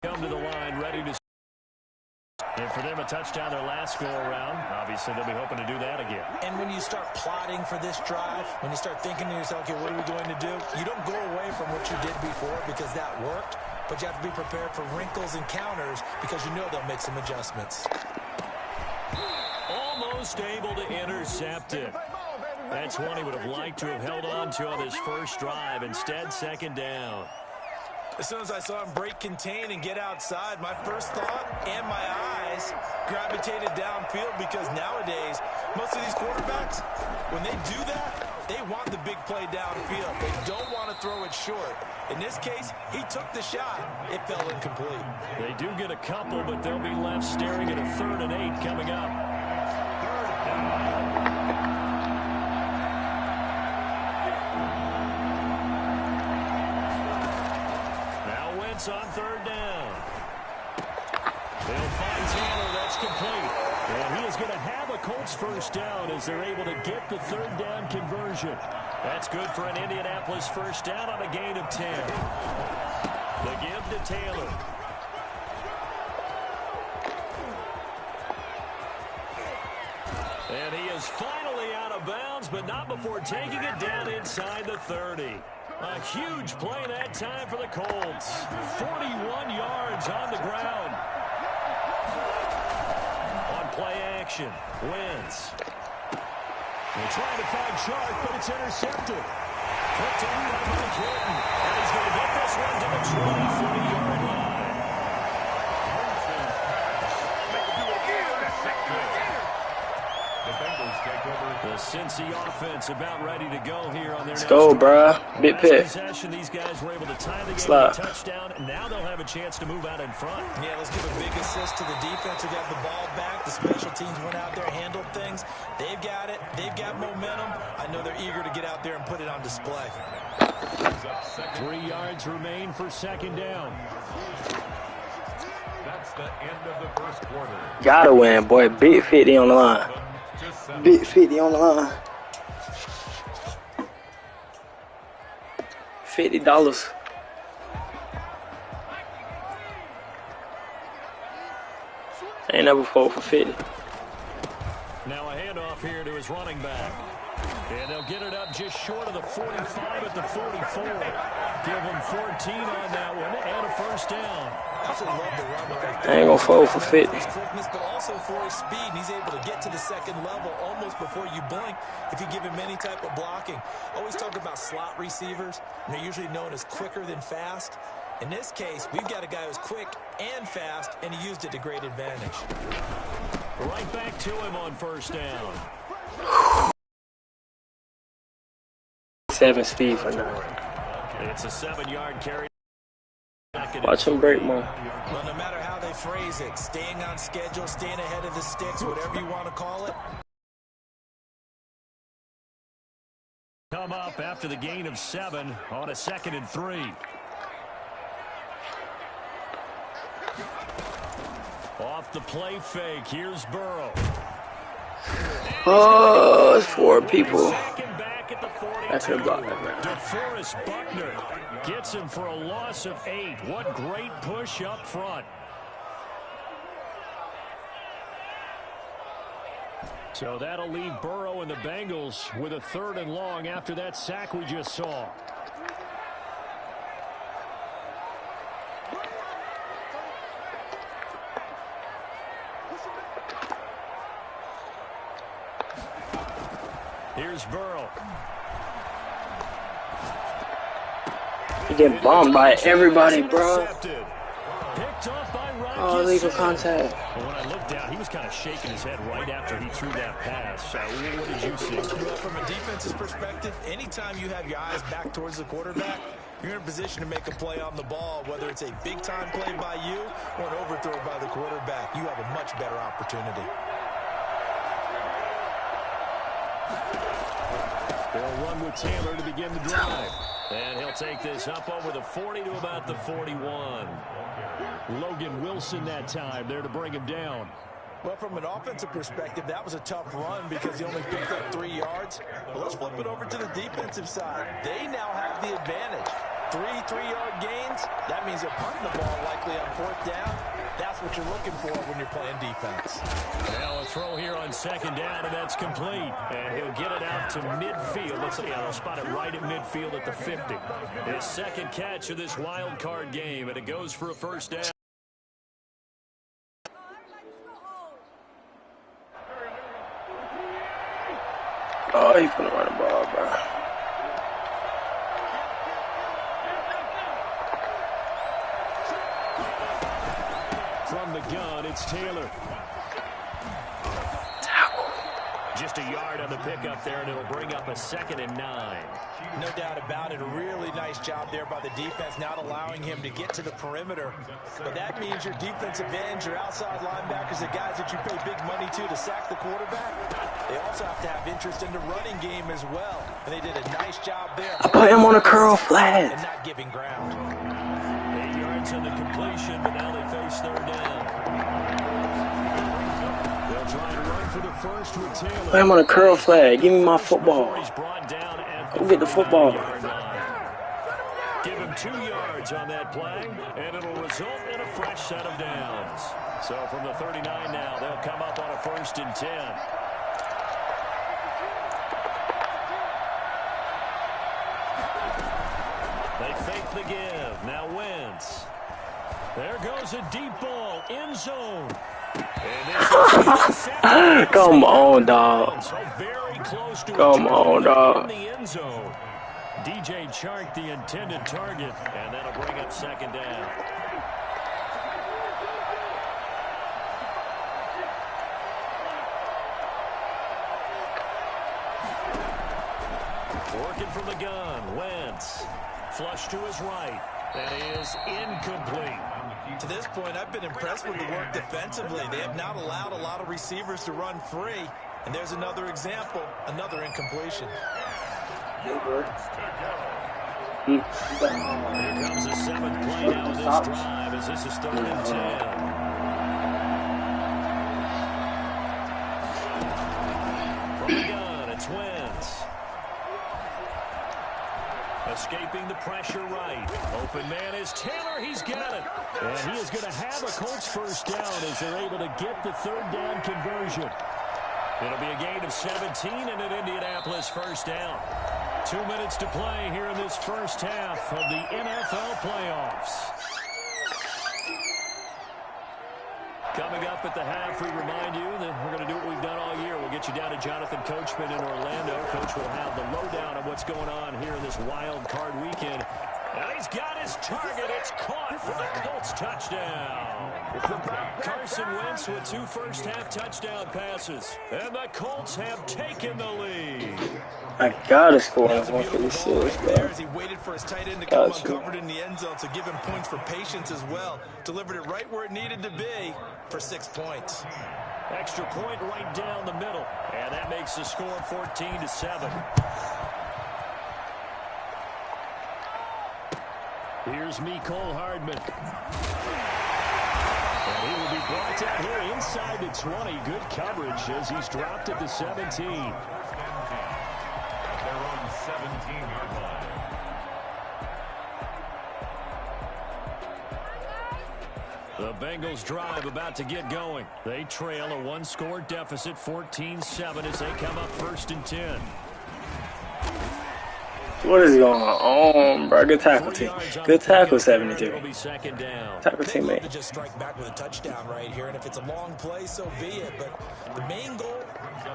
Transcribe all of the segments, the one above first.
come to the line, ready to. And for them, a touchdown their last go-around. Obviously, they'll be hoping to do that again. And when you start plotting for this drive, when you start thinking to yourself, okay, what are we going to do? You don't go away from what you did before because that worked, but you have to be prepared for wrinkles and counters because you know they'll make some adjustments. Almost able to intercept it. That's one he would have liked to have held on to on this first drive. Instead, second down. As soon as I saw him break contain and get outside, my first thought and my eyes gravitated downfield because nowadays, most of these quarterbacks, when they do that, they want the big play downfield. They don't want to throw it short. In this case, he took the shot. It fell incomplete. They do get a couple, but they'll be left staring at a 3rd and 8 coming up. On 3rd down. They'll find Taylor. That's complete. And he is going to have a Colts first down as they're able to get the 3rd down conversion. That's good for an Indianapolis first down on a gain of 10. The give to Taylor. And he is finally out of bounds, but not before taking it down inside the 30. A huge play that time for the Colts. 41 yards on the ground. On play action, Wentz. They're trying to find Sharp, but it's intercepted. Picked up by Mike Hilton. And he's going to get this one to the 20-40-yard line. The Cincy offense about ready to go here on their Let's go, bruh. Big pick. These guys were able to tie the game Slap. with a touchdown, and now they'll have a chance to move out in front. Yeah, let's give a big assist to the defense who got the ball back. The special teams went out there, handled things. They've got it. They've got momentum. I know they're eager to get out there and put it on display. 3 yards remain for second down. That's the end of the first quarter. Gotta win, boy. Big 50 on the line. Big 50 on the line. $50. Ain't never fold for 50. Now a handoff here to his running back. And they'll get it up just short of the 45 at the 44. Give him 14 on that one and a first down. Absolutely love the run right I ain't gonna fold for 50. His quickness, but also for his speed. He's able to get to the second level almost before you blink if you give him any type of blocking. Always talk about slot receivers. They're usually known as quicker than fast. In this case, we've got a guy who's quick and fast, and he used it to great advantage. Right back to him on first down. 7 speed for 9. It's a 7-yard carry. Watch him break more. Well, no matter how they phrase it, staying on schedule, staying ahead of the sticks, whatever you want to call it. Come up after the gain of 7 on a 2nd and 3. Off the play fake, here's Burrow. Oh, it's 4 people. That's her block. DeForest Buckner gets him for a loss of 8. What great push up front. So that'll leave Burrow and the Bengals with a 3rd and long after that sack we just saw. Here's Burrow. You get bombed by everybody, bro. Picked off by Oh, legal contact. Well, when I looked down, he was kind of shaking his head right after he threw that pass. What did you see? Well, from a defense's perspective, anytime you have your eyes back towards the quarterback, you're in a position to make a play on the ball, whether it's a big-time play by you or an overthrow by the quarterback. You have a much better opportunity. They'll run with Taylor to begin the drive. And he'll take this up over the 40 to about the 41. Logan Wilson that time there to bring him down. Well, from an offensive perspective, that was a tough run because he only picked up 3 yards. But let's flip it over to the defensive side. They now have the advantage. 3-3-yard gains, that means they're punting the ball likely on 4th down. That's what you're looking for when you're playing defense. Now a throw here on 2nd down, and that's complete. And he'll get it out to midfield. Let's see, they'll spot it right at midfield at the 50. His 2nd catch of this wild card game, and it goes for a 1st down. Oh, he's gonna run the ball, bro. From the gun, it's Taylor. Just a yard on the pickup there, and it'll bring up a 2nd and 9. No doubt about it. A really nice job there by the defense, not allowing him to get to the perimeter. But that means your defensive ends, your outside linebackers, the guys that you pay big money to sack the quarterback, they also have to have interest in the running game as well. And they did a nice job there. I put him on a curl flag. And not giving ground. 8 yards on the completion, but now they face 3rd down. They'll try to run for the first with Taylor. Put him on a curl flag. Give me my football. Go get the football. Give him 2 yards on that play, and it'll result in a fresh set of downs. So from the 39 now, they'll come up on a 1st and 10. They fake the give. Now Wentz. There goes a deep ball. End zone. Come on, dog. So very close to Come on, dog. in the end zone. DJ Chark, the intended target, and that'll bring up 2nd down. Working from the gun, Wentz. Flush to his right. That is incomplete. To this point, I've been impressed with the work defensively. They have not allowed a lot of receivers to run free. And there's another example, another incompletion. Here comes the 7th play now of this drive as this is 3rd and 10. From the gun, it's Wentz. Escaping the pressure right. Open man is Taylor. He's got it. And he is going to have a Colts 1st down as they're able to get the 3rd down conversion. It'll be a gain of 17 and an Indianapolis 1st down. 2 minutes to play here in this 1st half of the NFL playoffs. Coming up at the half, we remind you that we're going to do what we've done all year. We'll get you down to Jonathan Coachman in Orlando. Coach will have the lowdown of what's going on here in this wild card weekend. And he's got his target. It's caught for the Colts touchdown. Carson Wentz with 2 first-half touchdown passes. And the Colts have taken the lead. I gotta score on 156, bro. As he waited for his tight end to come uncovered in the end zone, so give him points for patience as well. Delivered it right where it needed to be for 6 points. Extra point right down the middle. And that makes the score 14-7. Here's Mecole Hardman. And he will be brought down here inside the 20. Good coverage as he's dropped at the 17. They're on 17-yard line. The Bengals drive about to get going. They trail a 1-score deficit, 14-7 as they come up 1st and 10. What is going on, bro? Good tackle, team. Good tackle, 72. Tackle, teammate. To just strike back with a touchdown right here, and if it's a long play, so be it. But the main goal,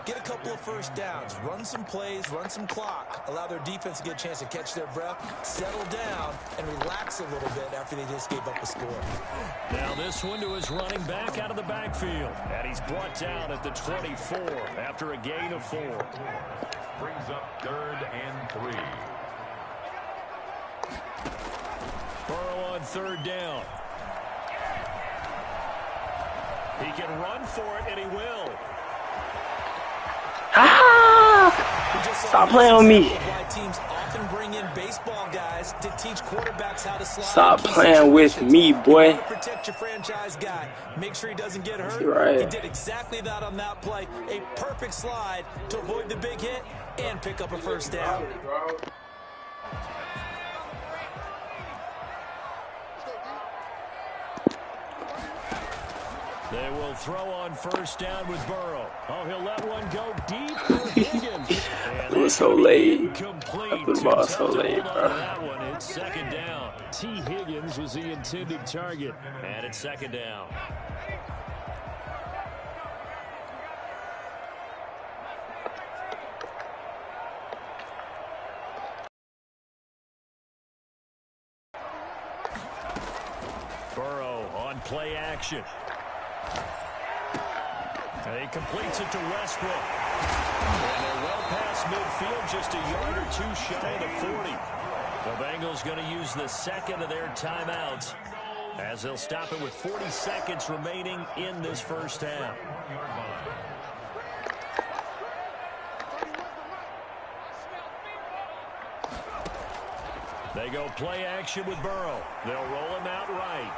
get a couple of 1st downs, run some plays, run some clock, allow their defense to get a chance to catch their breath, settle down, and relax a little bit after they just gave up a score. Now this one to his running back out of the backfield, and he's brought down at the 24 after a gain of 4. Brings up 3rd and 3. Burrow on 3rd down. He can run for it, and he will. Stop playing with me. Teams often bring in baseball guys to teach quarterbacks how to slide. Stop playing with me, boy. Protect your franchise guy. Make sure he doesn't get hurt. Right. He did exactly that on that play. A perfect slide to avoid the big hit and pick up a 1st down. They will throw on first down with Burrow. Oh, he'll let one go deep for Higgins. It was so late. Incomplete. I put the ball so late, bro. That one, it's second down. T. Higgins was the intended target. And it's second down. Burrow on play action. And he completes it to Westbrook. And they're well past midfield, just a yard or two shy of the 40. The Bengals going to use the second of their timeouts as they'll stop it with 40 seconds remaining in this first half. They go play action with Burrow. They'll roll him out right.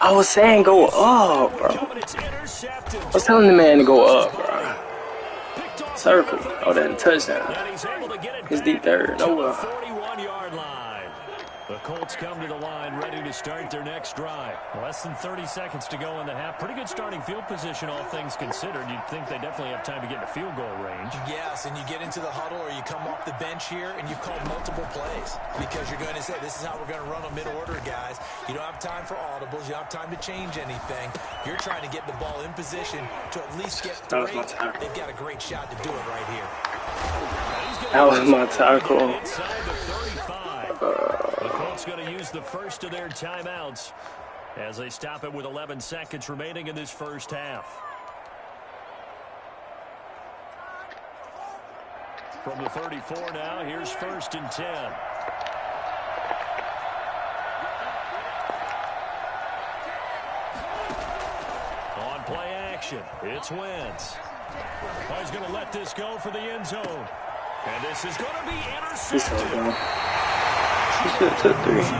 I was saying go up, bro. I was telling the man to go up, bro. Circle. Oh, that touchdown. It's deep third. Nowhere. The Colts come to the line ready to start their next drive. Less than 30 seconds to go in the half. Pretty good starting field position, all things considered. You'd think they definitely have time to get into field goal range. Yes, and you get into the huddle or you come off the bench here and you've called multiple plays because you're going to say, this is how we're going to run them mid-order, guys. You don't have time for audibles. You don't have time to change anything. You're trying to get the ball in position to at least get three. They've got a great shot to do it right here. That was my tackle. The Colts going to use the first of their timeouts as they stop it with 11 seconds remaining in this first half. From the 34 now, here's 1st and 10. On play action, it's Wentz. Oh, he's going to let this go for the end zone. And this is going to be intercepted. He should have took 3. These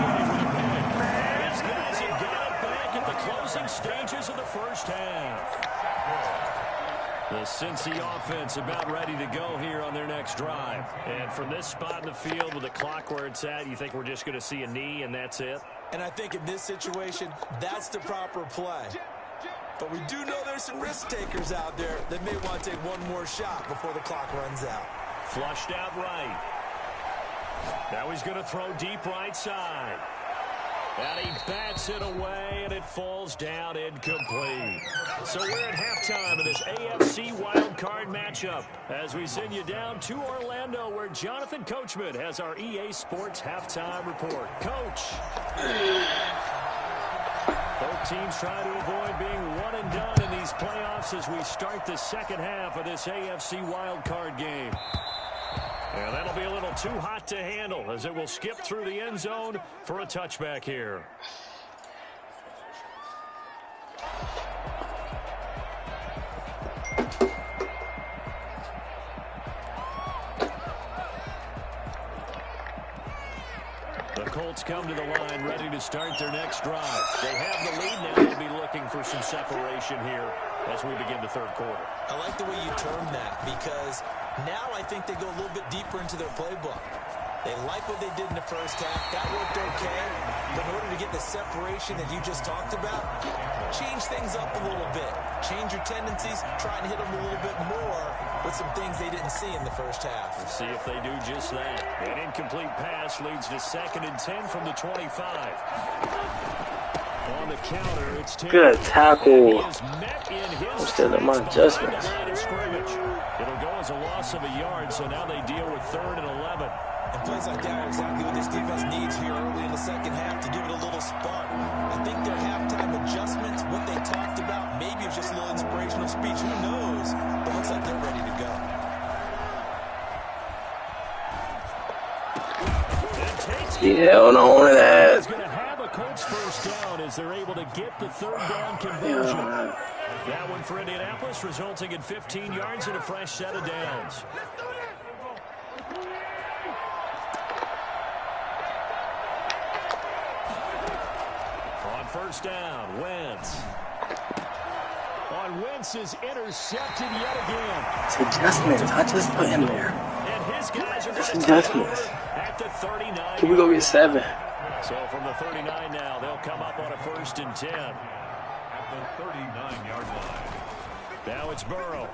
guys have got it back at the closing stages of the first half. The Cincy offense about ready to go here on their next drive. And from this spot in the field with the clock where it's at, you think we're just going to see a knee and that's it? And I think in this situation, that's the proper play. But we do know there's some risk takers out there that may want to take one more shot before the clock runs out. Flushed out right. Now he's going to throw deep right side. And he bats it away, and it falls down incomplete. So we're at halftime of this AFC wildcard matchup as we send you down to Orlando where Jonathan Coachman has our EA Sports halftime report. Coach. Both teams trying to avoid being one and done in these playoffs as we start the second half of this AFC wildcard game. And that'll be a little too hot to handle as it will skip through the end zone for a touchback here. The Colts come to the line ready to start their next drive. They have the lead now. They'll be looking for some separation here as we begin the third quarter. I like the way you termed that because now I think they go a little bit deeper into their playbook. They like what they did in the first half. That worked okay. But in order to get the separation that you just talked about, change things up a little bit. Change your tendencies. Try and hit them a little bit more with some things they didn't see in the first half. We'll see if they do just that. An incomplete pass leads to 2nd and 10 from the 25. On the counter, it's 10. Good tackle. I'm still in my adjustments. It'll go as a loss of a yard, so now they deal with 3rd and 11. And plays like that are exactly what this defense needs here early in the second half to give it a little spark. I think their halftime adjustments, what they talked about, maybe it was just a little inspirational speech. Who knows? But it looks like they're ready to go. He held on to that. He's going to have a Colts first down as they're able to get the 3rd down conversion. That one for Indianapolis, resulting in 15 yards and a fresh set of downs. On first down, Wentz. On Wentz is intercepted yet again. It's adjustments. I just put him there. And And his guys are going to adjustments. at the 39. Can we go get 7? So from the 39 now, they'll come up on a 1st and 10. At the 39-yard line. Now it's Burrow.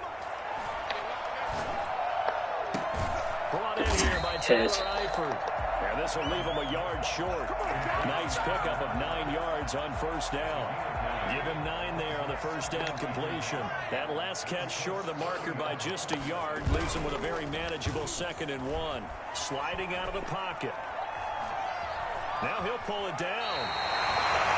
Brought in here by Taylor Eifert. And this will leave him a yard short. Nice pickup of 9 yards on 1st down. Give him 9 there on the 1st down completion. That last catch short of the marker by just a yard leaves him with a very manageable 2nd and 1. Sliding out of the pocket. Now he'll pull it down.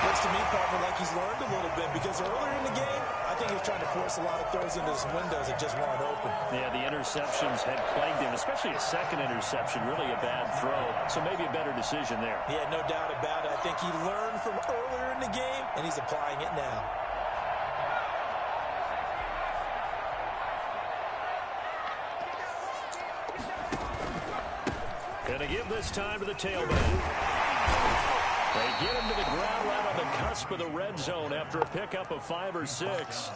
Looks to me, partner, like he's learned a little bit because earlier in the game, I think he was trying to force a lot of throws into his windows that just weren't open. Yeah, the interceptions had plagued him, especially a 2nd interception, really a bad throw. So maybe a better decision there. Yeah, no doubt about it. I think he learned from earlier in the game, and he's applying it now. Gonna give this time to the tailback. They get him to the ground right on the cusp of the red zone after a pickup of 5 or 6.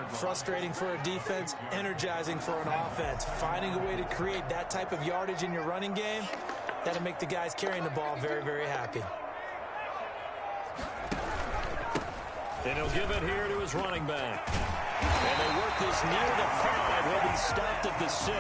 Frustrating for a defense, energizing for an offense. Finding a way to create that type of yardage in your running game, that'll make the guys carrying the ball very, very happy. And he'll give it here to his running back. And they work this near the 5. He'll be stopped at the 6.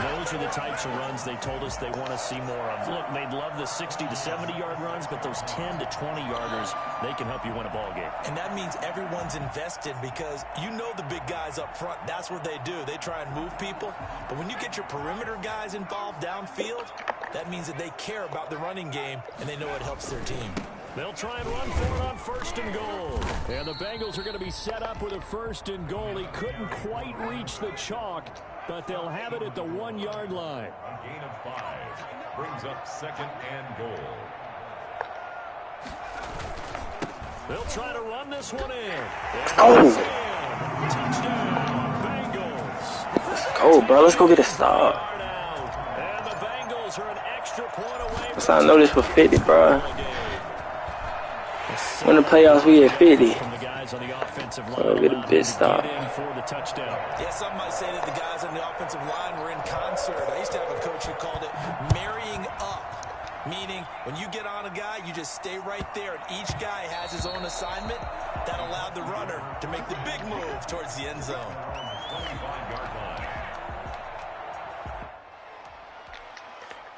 Those are the types of runs they told us they want to see more of. Look, they'd love the 60 to 70-yard runs, but those 10 to 20-yarders, they can help you win a ball game. And that means everyone's invested because you know the big guys up front, that's what they do. They try and move people. But when you get your perimeter guys involved downfield, that means that they care about the running game, and they know it helps their team. They'll try and run for it on 1st and goal. And the Bengals are going to be set up with a 1st and goal. He couldn't quite reach the chalk, but they'll have it at the 1-yard line. A gain of 5 brings up 2nd and goal. They'll try to run this one in. Oh! Touchdown, Bengals. Let's go, bro. Let's go get a stop. And the Bengals are an extra point away. I know this was 50, bro. When the playoffs, we get 50. From the guys on the offensive line. Oh, get a big stop. For the touchdown. Yeah, some might say that the guys on the offensive line were in concert. I used to have a coach who called it marrying up, meaning when you get on a guy, you just stay right there, and each guy has his own assignment. That allowed the runner to make the big move towards the end zone. 25-yard line.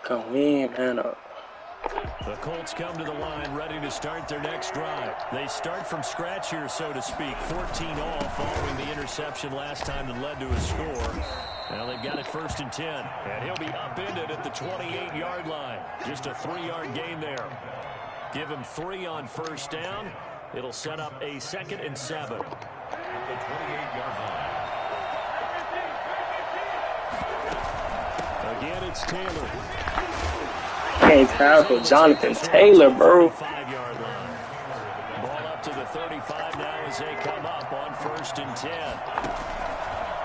Go in, man. The Colts come to the line ready to start their next drive. They start from scratch here, so to speak. 14 all following the interception last time that led to a score. Now they've got it 1st and 10. And he'll be upended at the 28-yard line. Just a 3-yard gain there. Give him 3 on 1st down. It'll set up a 2nd and 7. At the 28-yard line. Again, it's Taylor. Can't tackle Jonathan Taylor, bro. 5-yard line. Ball up to the 35 now as they come up on 1st and 10.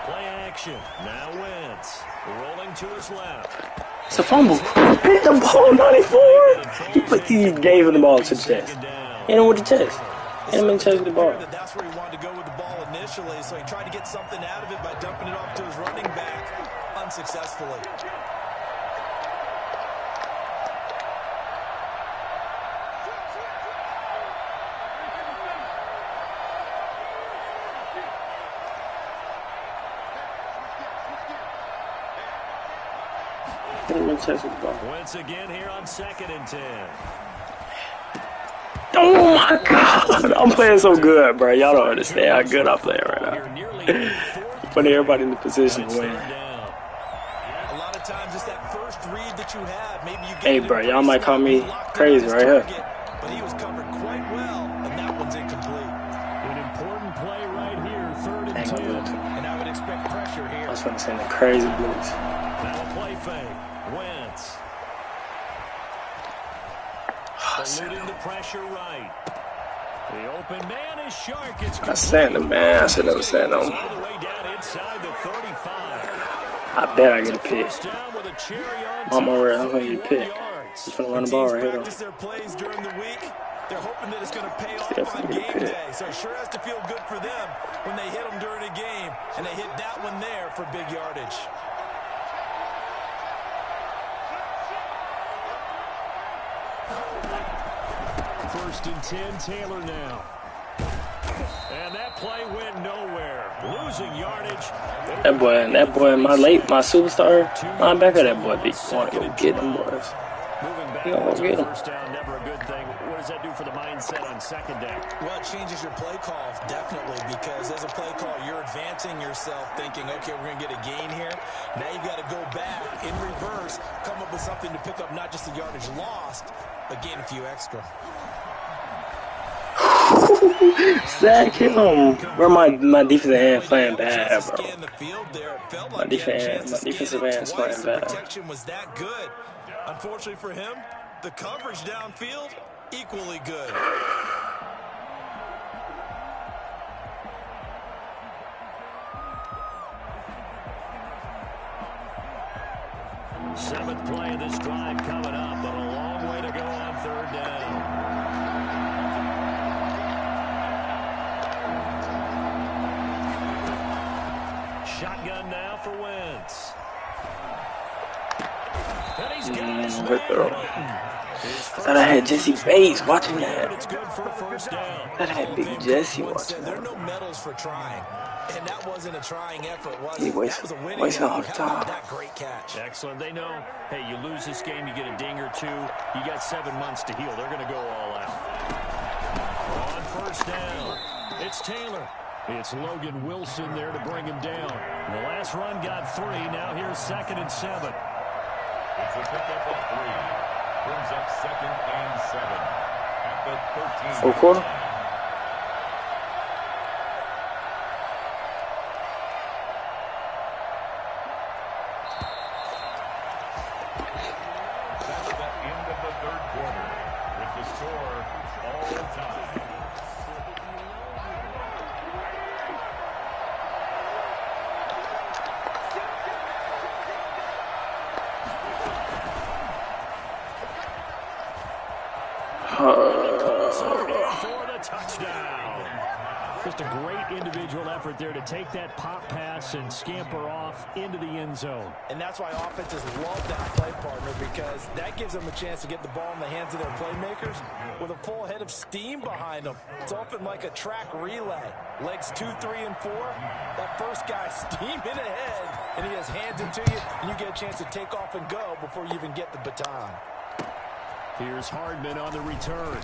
Play action. Now Wentz. Rolling to his left. It's a fumble. Hit the ball, 94. He gave him the ball to the chest. Hit him with the chest. Hit him in the chest with the ball. That's where he wanted to go with the ball initially, so he tried to get something out of it by dumping it off to his running back unsuccessfully. Once again here on 2nd and 10. Oh my God! I'm playing so good, bro. Y'all don't understand how good I'm playing right now. Putting everybody in the position to win. A lot of times it's that first read that you have. Maybe you get Hey, bro, y'all might call me crazy right here. But he was covered quite well, and that one's incomplete. An important play right here, 3rd and 10. And I would expect pressure here. I was going to send the crazy blitz. Now a play fake. Wentz. Eluding the pressure right. The open man is Shark. I sent him, man. I should never sent him. All the way down inside the 35. I bet I get a pick. I'm already. I'm going to get a pick. Just going to run the ball right here, though. Their plays during the week. They're hoping that it's going to pay off on game day. So it sure has to feel good for them when they hit them during a game. And they hit that one there for big yardage. first and 10, Taylor now. And that play went nowhere. Losing yardage. That boy, my superstar linebacker, that boy want to go get them boys. Moving He gonna go backwards get on him. first down, never a good thing. What does that do for the mindset on second down? Well, it changes your play call, definitely, because as a play call, you're advancing yourself thinking, okay, we're going to get a gain here. Now you've got to go back in reverse, come up with something to pick up not just the yardage lost, but gain a few extra. Sack him. Where my defensive end playing bad, bro. My defensive end is playing bad. Protection was that good. Unfortunately for him, the coverage downfield, equally good. Seventh play of this drive coming up, but a long way to go on third down. Shotgun now for Wentz. And he's got his man. I thought I had Jesse Bates watching that. It's good for a first down. I had Big Jesse watching There are that. no medals for trying. And that wasn't a trying effort, was He it? wasted- That was a winning wasted all effort. the How about time. that great catch? Excellent. They know, hey, you lose this game, you get a ding or two. You got 7 months to heal. They're going to go all out. On first down, it's Taylor. It's Logan Wilson there to bring him down. The last run got 3. Now here's 2nd and 7. It's a pickup of 3. Brings up 2nd and 7 at the 13. Full quarter? That's the end of the third quarter with the score all time. For the touchdown. Just a great individual effort there to take that pop pass and scamper off into the end zone. And that's why offenses love that play partner, because that gives them a chance to get the ball in the hands of their playmakers with a full head of steam behind them. It's often like a track relay. Legs 2, 3, and 4. That first guy steaming ahead, and he has hands it to you, and you get a chance to take off and go before you even get the baton. Here's Hardman on the return.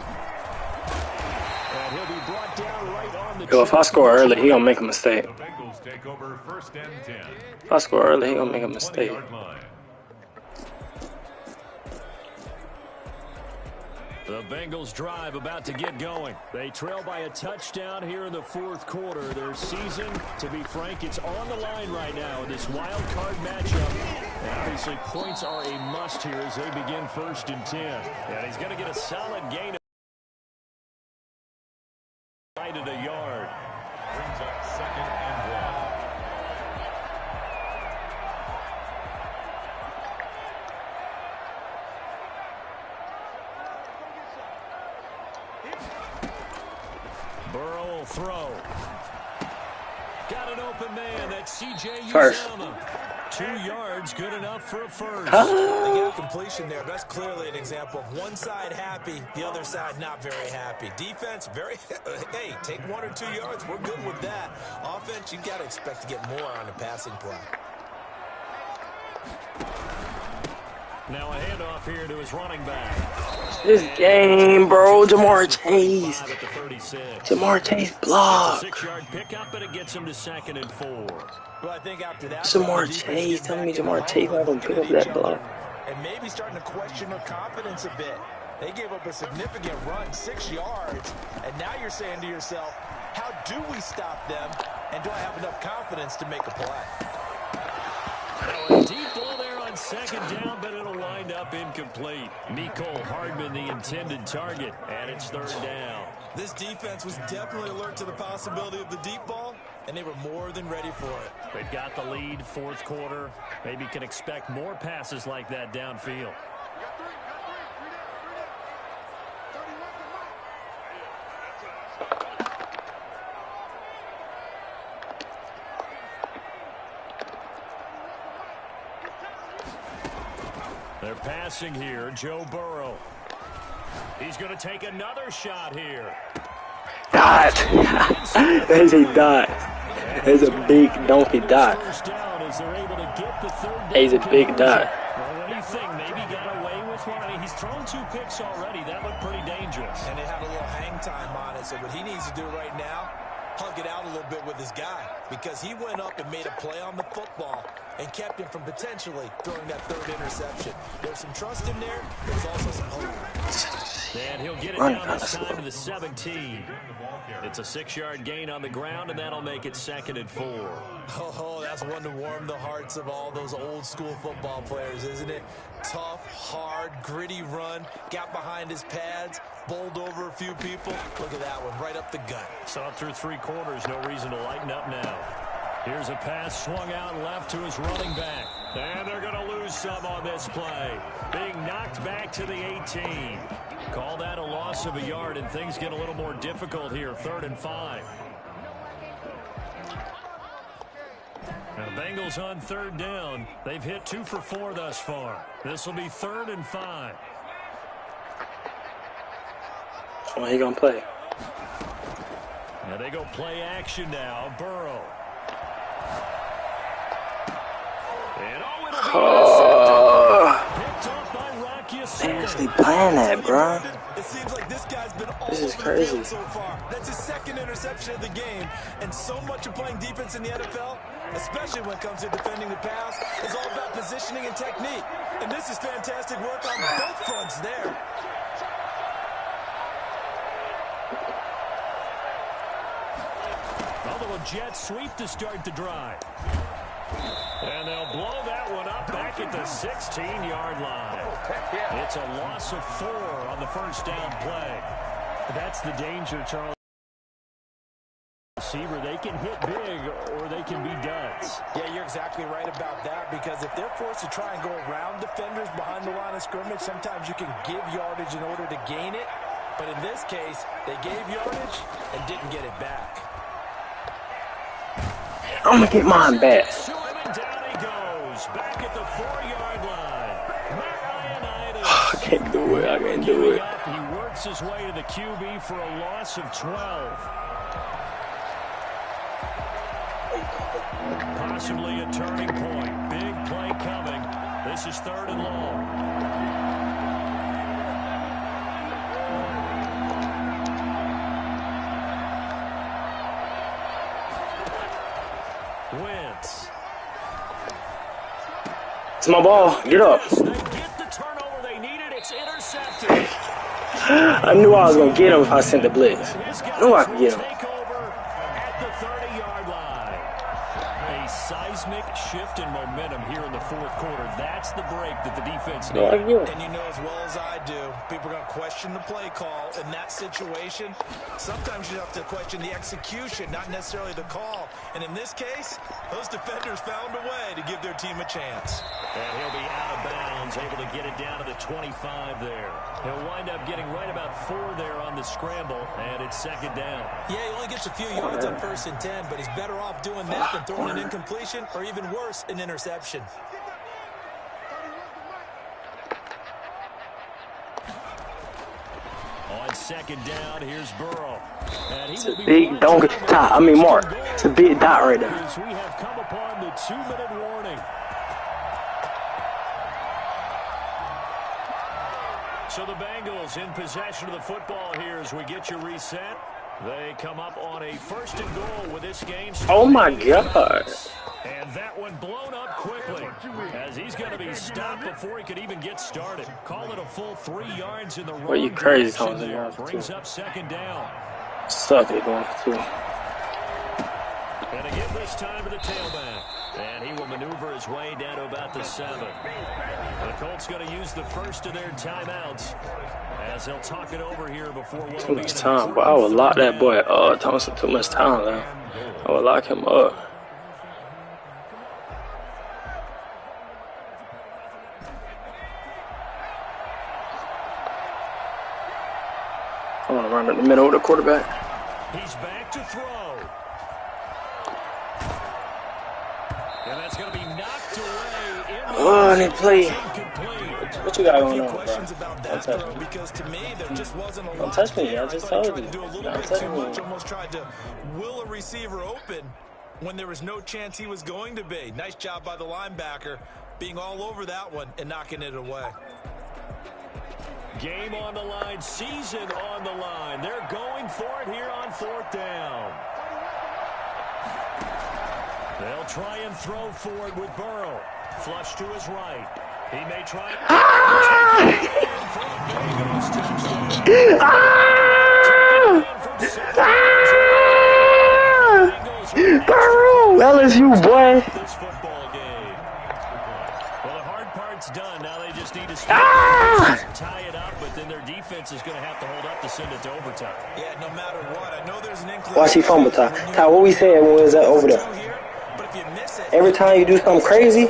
And he'll be brought down right on the Yo, if I score early, he gonna make a mistake. The Bengals take over 1st and 10. If I score early, he gonna make a mistake. 20-yard line. The Bengals drive about to get going. They trail by a touchdown here in the fourth quarter. Their season, to be frank, it's on the line right now in this wild card matchup. And obviously, points are a must here as they begin 1st and 10. And he's going to get a solid gain right at a yard. Brings up 2nd and 1. Burrow will throw. Got an open man. That's C.J. First. Uzomah. 2 yards, good enough for a first. They get a completion there. That's clearly an example of one side happy, the other side not very happy. Defense, very, hey, take 1 or 2 yards. We're good with that. Offense, you got to expect to get more on a passing play. Now a handoff here to his running back. This game, bro. Jamar Chase. 5 at the 36. Jamar Chase It's a block. 6-yard pickup, but it gets him to 2nd and 4. Well, I think after that, Jamar the defense Chase, gets telling me back in Jamar line, Chase not gonna pick looking up at that each block. other, and maybe starting to question their confidence a bit. They gave up a significant run, 6 yards, and now you're saying to yourself, how do we stop them, and do I have enough confidence to make a play? Now a deep ball there on 2nd down, but it'll wind up incomplete. Mecole Hardman, the intended target, and it's 3rd down. This defense was definitely alert to the possibility of the deep ball, and they were more than ready for it. They've got the lead, 4th quarter. Maybe can expect more passes like that downfield. They're passing here, Joe Burrow. He's going to take another shot here. Dot. There's a dot. There's a big donkey dot. He's a big dot. Well, what do you think? Maybe got away with one? I mean, he's thrown 2 picks already. That looked pretty dangerous. And they had a little hang time on it. So what he needs to do right now, hug it out a little bit with his guy, because he went up and made a play on the football and kept him from potentially throwing that 3rd interception. There's some trust in there. There's also some hope. And he'll get it down this time to the 17. It's a 6-yard gain on the ground, and that'll make it 2nd and 4. Oh, that's one to warm the hearts of all those old school football players, isn't it? Tough, hard, gritty run, got behind his pads, bowled over a few people. Look at that one, right up the gut. Saw through 3 quarters, no reason to lighten up now. Here's a pass swung out left to his running back. And they're going to lose some on this play. Being knocked back to the 18. Call that a loss of a yard, and things get a little more difficult here. 3rd and 5. Now, Bengals on 3rd down. They've hit 2 for 4 thus far. This will be 3rd and 5. Oh, he gonna play. Now they go play action now. Burrow. And picked off by Rocky. Seriously playing that, bro. It seems like this guy's been all This is over crazy. the field so far. That's his 2nd interception of the game. And so much of playing defense in the NFL, especially when it comes to defending the pass, is all about positioning and technique. And this is fantastic work on both fronts there. A little jet sweep to start the drive. And they'll blow that one up back at the 16-yard line. It's a loss of 4 on the 1st down play. That's the danger, Charles. Receiver, they can hit big or they can be duds. Yeah, you're exactly right about that, because if they're forced to try and go around defenders behind the line of scrimmage, sometimes you can give yardage in order to gain it. But in this case, they gave yardage and didn't get it back. I'm gonna get mine back. Down he goes, back at the 4-yard line. I can't do it. I can't do it. He works his way to the QB for a loss of 12. Possibly a turning point. Big play coming. This is 3rd and long. Wentz. It's my ball. Get up. They get the turnover they needed. It's intercepted. I knew I was gonna get him if I sent the blitz. I knew I could get him. Take over at the 30-yard line. A seismic shift in momentum here in the 4th quarter. That's the break that the defense No, I needs. can get him. And you know as well as I do, people are going to question the play call in that situation. Sometimes you have to question the execution, not necessarily the call. And in this case, those defenders found a way to give their team a chance. And he'll be out of bounds, able to get it down to the 25 there. He'll wind up getting right about 4 there on the scramble, and it's 2nd down. Yeah, he only gets a few yards on 1st and 10, but he's better off doing that than throwing an incompletion or even worse, an interception. On 2nd down, here's Burrow. And It's a big donkey dot. I mean, Mark. It's a big dot right there. As we have come upon the 2-minute warning. So the Bengals in possession of the football here as we get you reset. They come up on a 1st and goal with this game. Oh my God. And that one blown up quickly as he's going to be stopped before he could even get started. Call it a full 3 yards in the Well, you wrong crazy, direction Thomas. there. Brings up 2nd down. Suck it going for 2. And again this time to the tailback. And he will maneuver his way down to about the 7. The Colts going to use the first of their timeouts as they'll talk it over here before what Too will be much an time, but I would lock that boy. important Thompson, too much time, man. I would lock him up. I want to run in the middle of the quarterback. He's back to throw. And that's going to be knocked away. Oh, and they play. What you got A going few on, bro? questions about Don't that touch throw me. because to me there just wasn't a Don't lot touch me. there. I I just thought he told tried you. to do a little Don't bit touch too me. much, almost tried to will a receiver open when there was no chance he was going to be. Nice job by the linebacker being all over that one and knocking it away. Game on the line, season on the line. They're going for it here on 4th down. They'll try and throw for it with Burrow. Flush to his right. He may try and... Burrow, LSU boy. This football game. Well, the hard part's done. Now they just need to tie it up, but then their defense is going to have to hold up to send it to overtime. Yeah, no matter what, I know there's an inclination. Watch he fumble, Ty. Ty, what we said when we was over there. But if you miss it, Every time you do something crazy,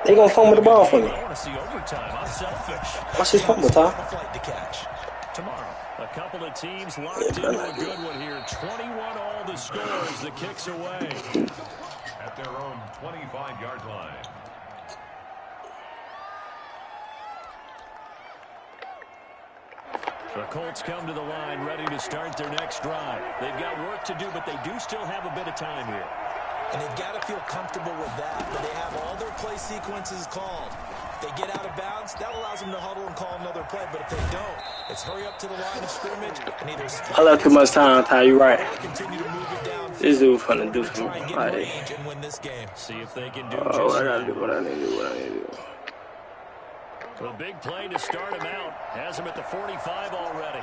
they gonna fumble the ball for me. I want to see overtime. I'm selfish. Watch his fumble, Ty. flight to catch. Tomorrow, a couple of teams locked into a good one here. 21 all the scores. The kicks away. At their own 25-yard line. The Colts come to the line ready to start their next drive. They've got work to do, but they do still have a bit of time here. And they've got to feel comfortable with that, but they have all their play sequences called. If they get out of bounds, that allows them to huddle and call another play, but if they don't, it's hurry up to the line of scrimmage and either I left too much time, Ty. You right. continue to move it down. This dude finna do Try and something. get Like, range and win this game. See if they can do oh, just I gotta that. do what I need to do. What I need to do. A big play to start him out. Has him at the 45 already.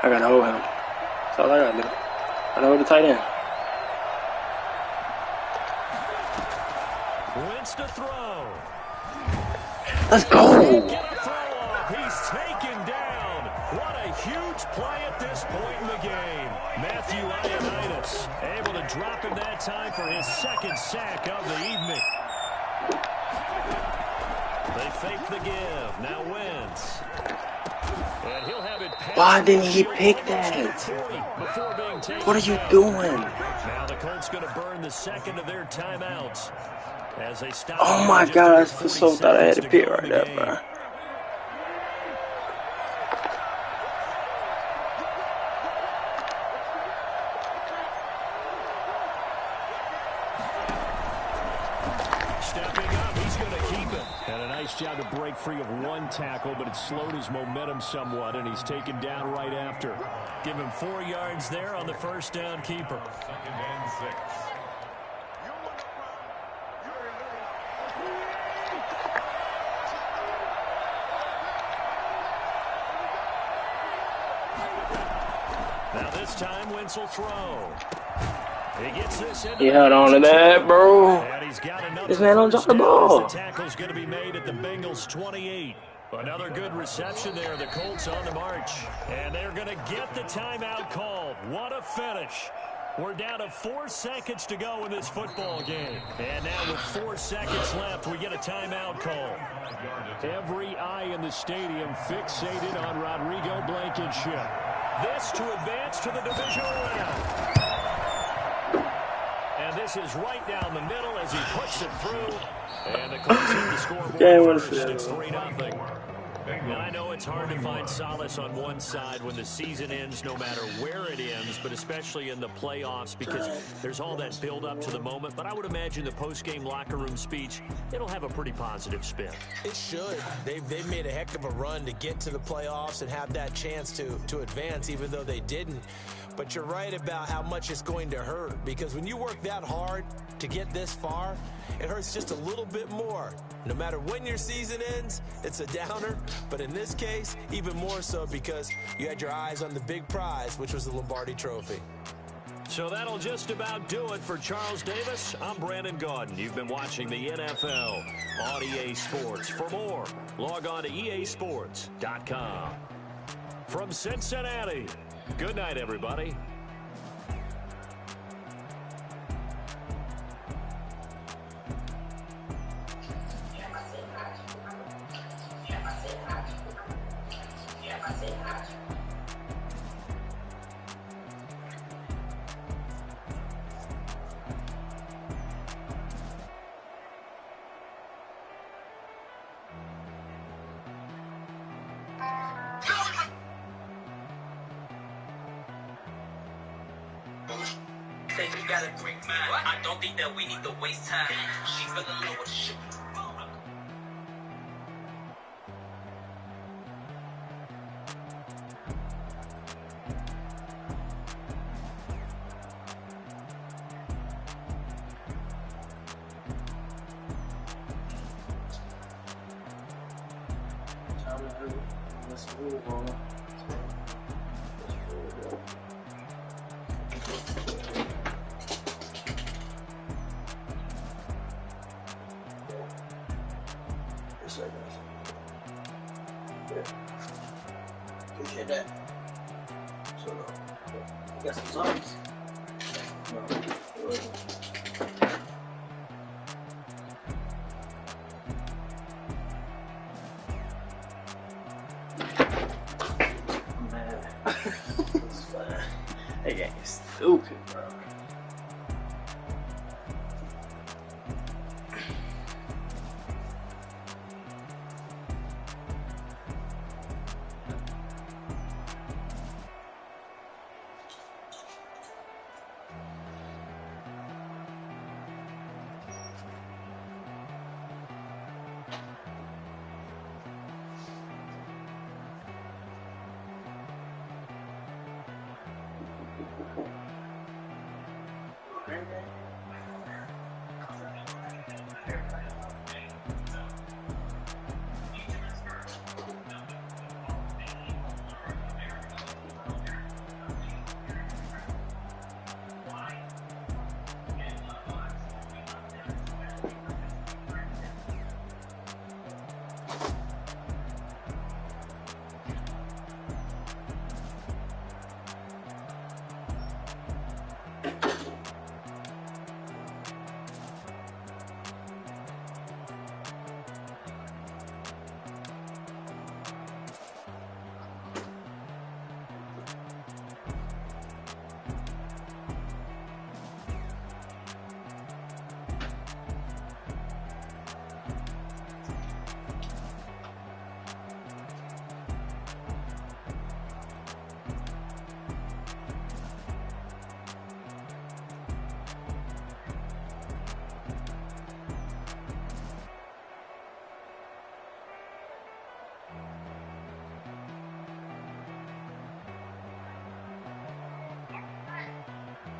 I gotta hold him. That's all I gotta do. I gotta hold the tight end. Wins to throw. Let's go. Get a throw off. He's taken down. What a huge play at this point in the game. Matthew Ioannidis able to drop him that time for his second sack of the evening. They fake the give. Now Wentz. And he'll have it. Why didn't he pick that? What are you doing? Now the Colts going to burn the second of their timeouts. As they stop. Oh my God, I so thought I had to pick right there, bro. Stepping up, he's going to keep it. And a nice job to break free of one tackle, but it slowed his momentum somewhat, and he's taken down right after. Give him 4 yards there on the first down keeper. 2nd and 6. Now this time, Wentz will throw. He gets this in. He held on to that, bro. And he's got another. This man don't drop the ball. The tackle's going to be made at the Bengals 28. Another good reception there. The Colts on the march. And they're going to get the timeout called. What a finish. We're down to 4 seconds to go in this football game. And now with 4 seconds left, we get a timeout call. Every eye in the stadium fixated on Rodrigo Blankenship. This to advance to the divisional round. And this is right down the middle as he puts it through. And the Colts hit the scoreboard first. It's 3-0. And I know it's hard to find solace on one side when the season ends, no matter where it ends, but especially in the playoffs because there's all that build up to the moment. But I would imagine the post-game locker room speech, it'll have a pretty positive spin. It should. They've made a heck of a run to get to the playoffs and have that chance to advance, even though they didn't. But you're right about how much it's going to hurt, because when you work that hard to get this far, it hurts just a little bit more. No matter when your season ends, it's a downer. But in this case, even more so because you had your eyes on the big prize, which was the Lombardi Trophy. So that'll just about do it for Charles Davis. I'm Brandon Gaudin. You've been watching the NFL on EA Sports. For more, log on to easports.com. From Cincinnati, good night, everybody. say you got a great mind. I don't think that we need to waste time. She fell in love with the shit. Let's move on. Appreciate that. So, I got some zombies. That game is stupid, bro.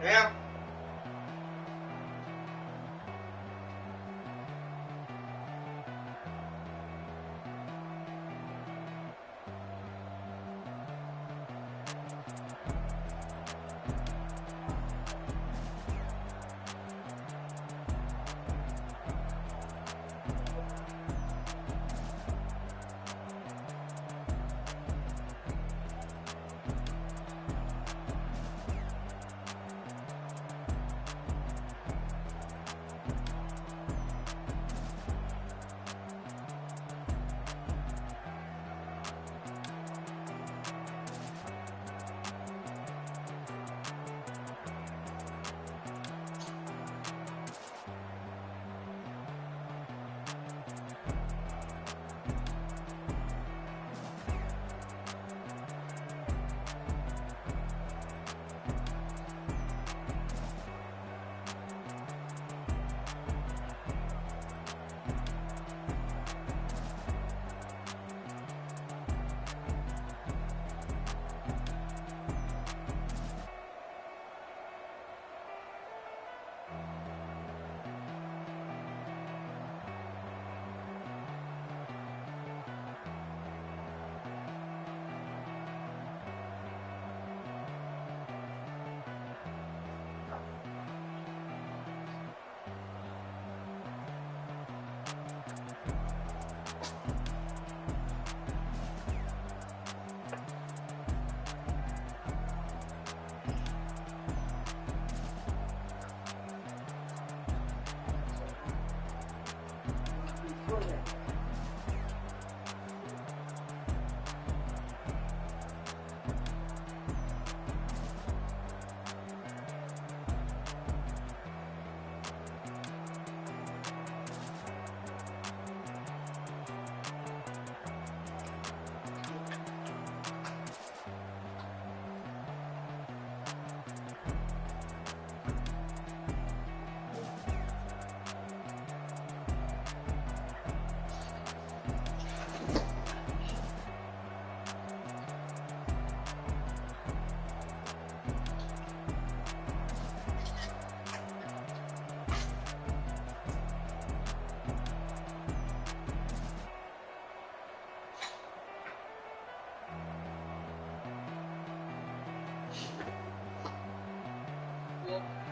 Yeah.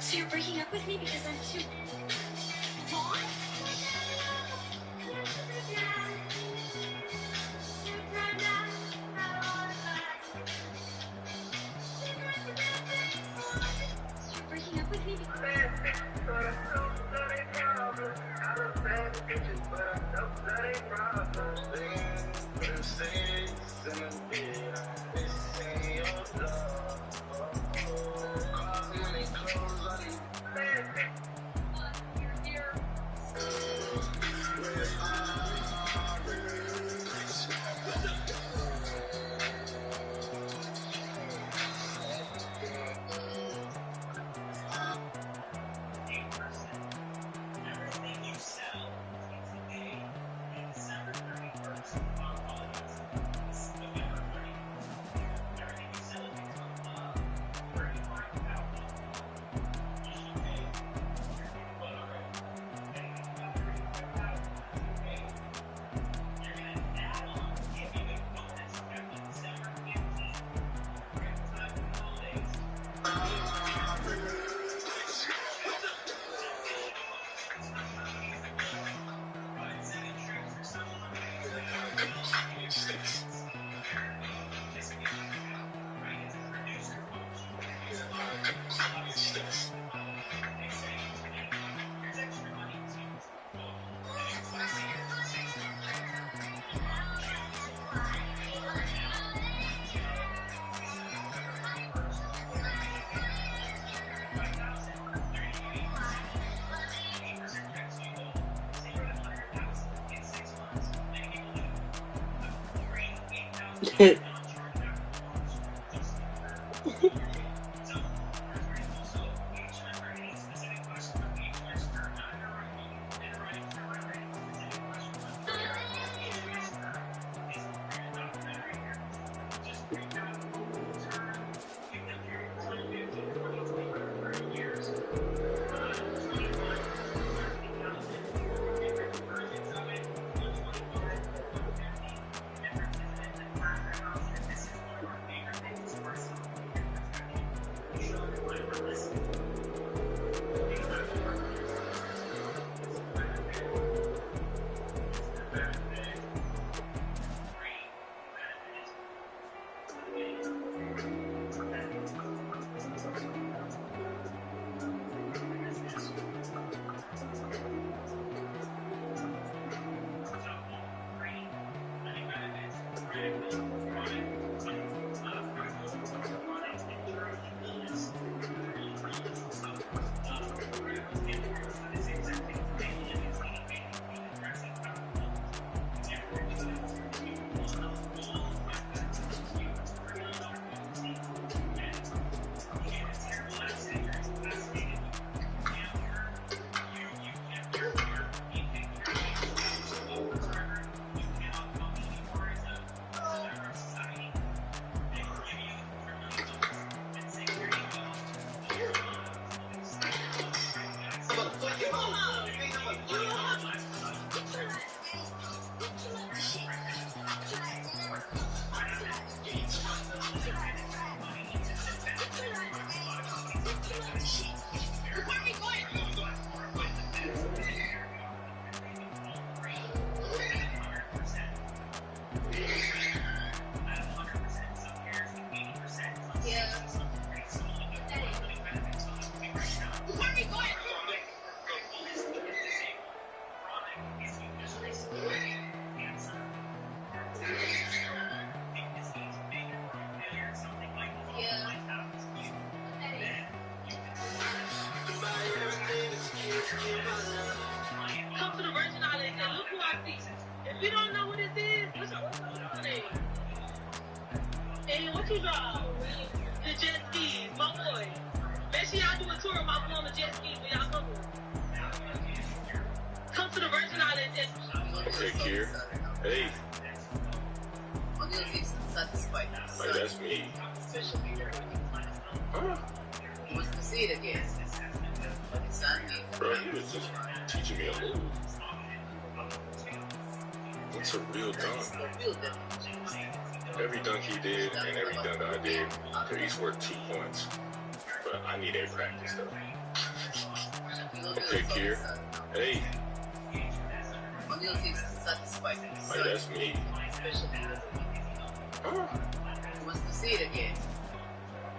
So you're breaking up with me because I'm too hot? You're breaking up with me Come to the Virgin Islands and look who I see. If you don't know what this is, what's your name? And what you drive? The jet skis, my boy. Make sure y'all do a tour of my boy on the jet skis when y'all come here. Come to the Virgin Islands and... Okay, Kier. Hey. Like, that's me. Huh? He wants to see it again. Bro, he was just teaching me a move. What's a real dunk? Every dunk he did and every dunk I did could each worth 2 points. But I need a practice though. Take care. Hey. On your team, such a spike. Like, that's me. Especially because Huh? he wants to see it again.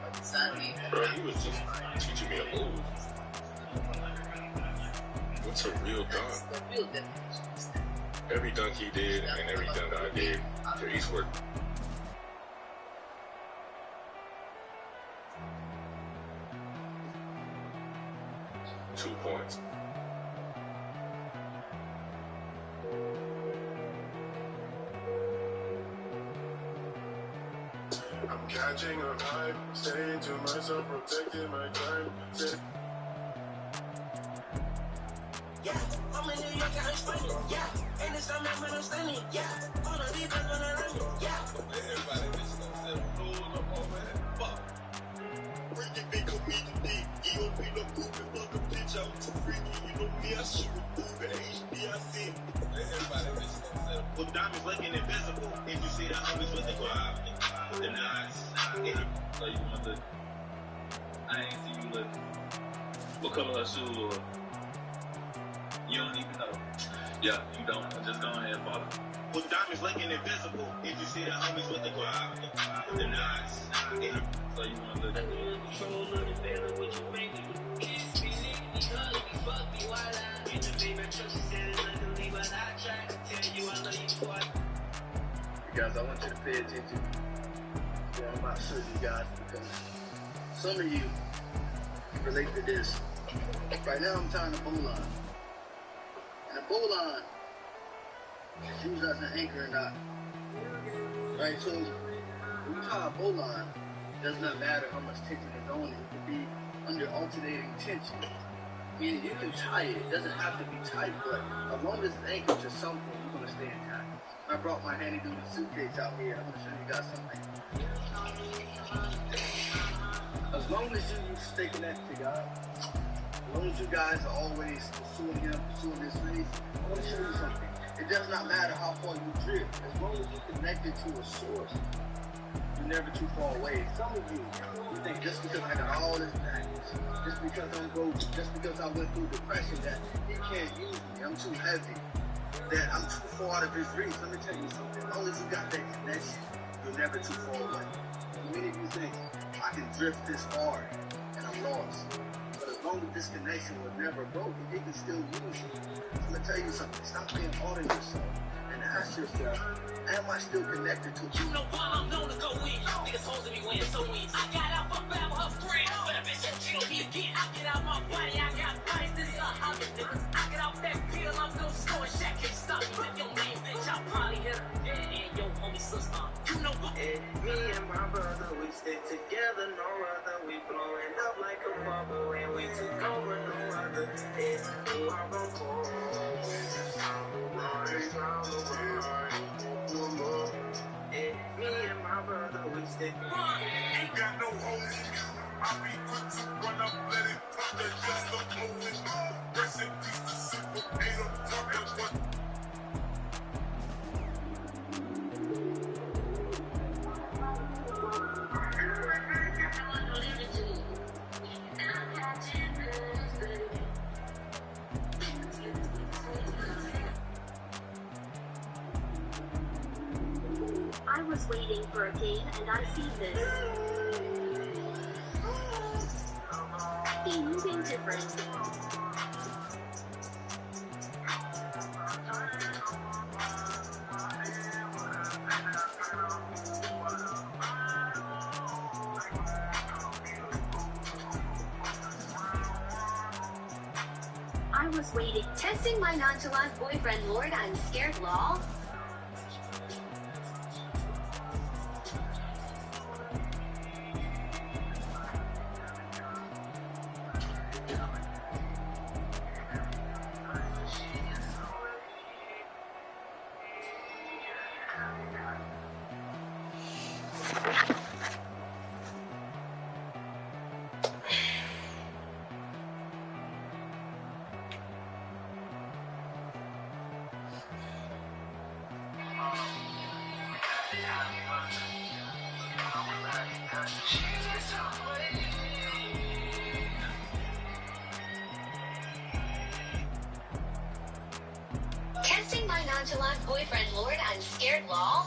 But sadly, Bro, he was just teaching me a move. What's a real dunk? that's the real definition. Every dunk he did and every dunk I did for Eastward. Two points. I'm catching a vibe, staying to myself, protecting my time. Yeah, I'm in New York, I'm funny. Yeah, and it's I'm when I'm standing. Yeah, all the defense when I run it. Yeah. Everybody listen to them. Hold up, oh man. Fuck. Freaky big of me today. EOP no moving, fuck a bitch, I'm too freaky. You know me, I shoot a move at HBIC. Everybody listen to them. Well, diamonds looking invisible. If you see the homies with the vibe, the knives. So you want to, I ain't see you look, what color her shoes or, you don't even know. Yeah, you don't, just go ahead and follow. Well, diamonds looking invisible. If you see the homies with the vibe, the knives. So you want to look. Control of the feeling, what you making? Kiss me, lick me, hug me, fuck me while I in the baby truck. She said it's ugly, but I tried to tell you I love you before I. Guys, I want you to pay attention to what I'm about to show you guys, because some of you relate to this. Right now I'm tying a bowline. And a bowline is used as an anchor and knot. Right, so when you tie a bowline, it does not matter how much tension is on it. It could be under alternating tension. Meaning you can tie it. It doesn't have to be tight, but as long as it's anchored to something, you're going to stay intact. I brought my handy-dandy suitcase out here. I'm going to show you guys something. As long as you stay connected to God, as long as you guys are always pursuing Him, pursuing His faith, I want to show you something. It does not matter how far you drift. As long as you're connected to a source, you're never too far away. Some of you think just because I got all this baggage, just because I'm broke, just because I went through depression, that He can't use me, I'm too heavy, that I'm too far out of His reach. Let me tell you something. As long as you got that connection, you're never too far away. Many of you think, I can drift this far and I'm lost. But as long as this connection was never broken, He can still use you. I'm going to tell you something. Stop being hard on yourself and ask yourself, am I still connected to you? You know why I'm known to go in. Niggas holding me when so easy. I got out my battle, her friend. But a bitch don't cheat on me again. I get out my body, I got bodies. This is a hundred niggas. I get out that pill, I'm no scoring Shaq. Can't stop me with your name, bitch. I'll probably hit her. Yeah, and your homie sister. You know what? Me and my brother, we stick together, no other. We blowing up like a bubble, and we took over no other. It's who I'm gonna call. Me and my brother, we stick. Ain't got no hoes. I be quick to run up, let it pop, that's just the moment. Rest in peace to Super 8 on top of what. I was waiting for a game and I see this. Be moving different. I was waiting. Testing my nonchalant boyfriend, Lord, I'm scared, lol. nonchalant boyfriend, Lord, I'm scared, lol.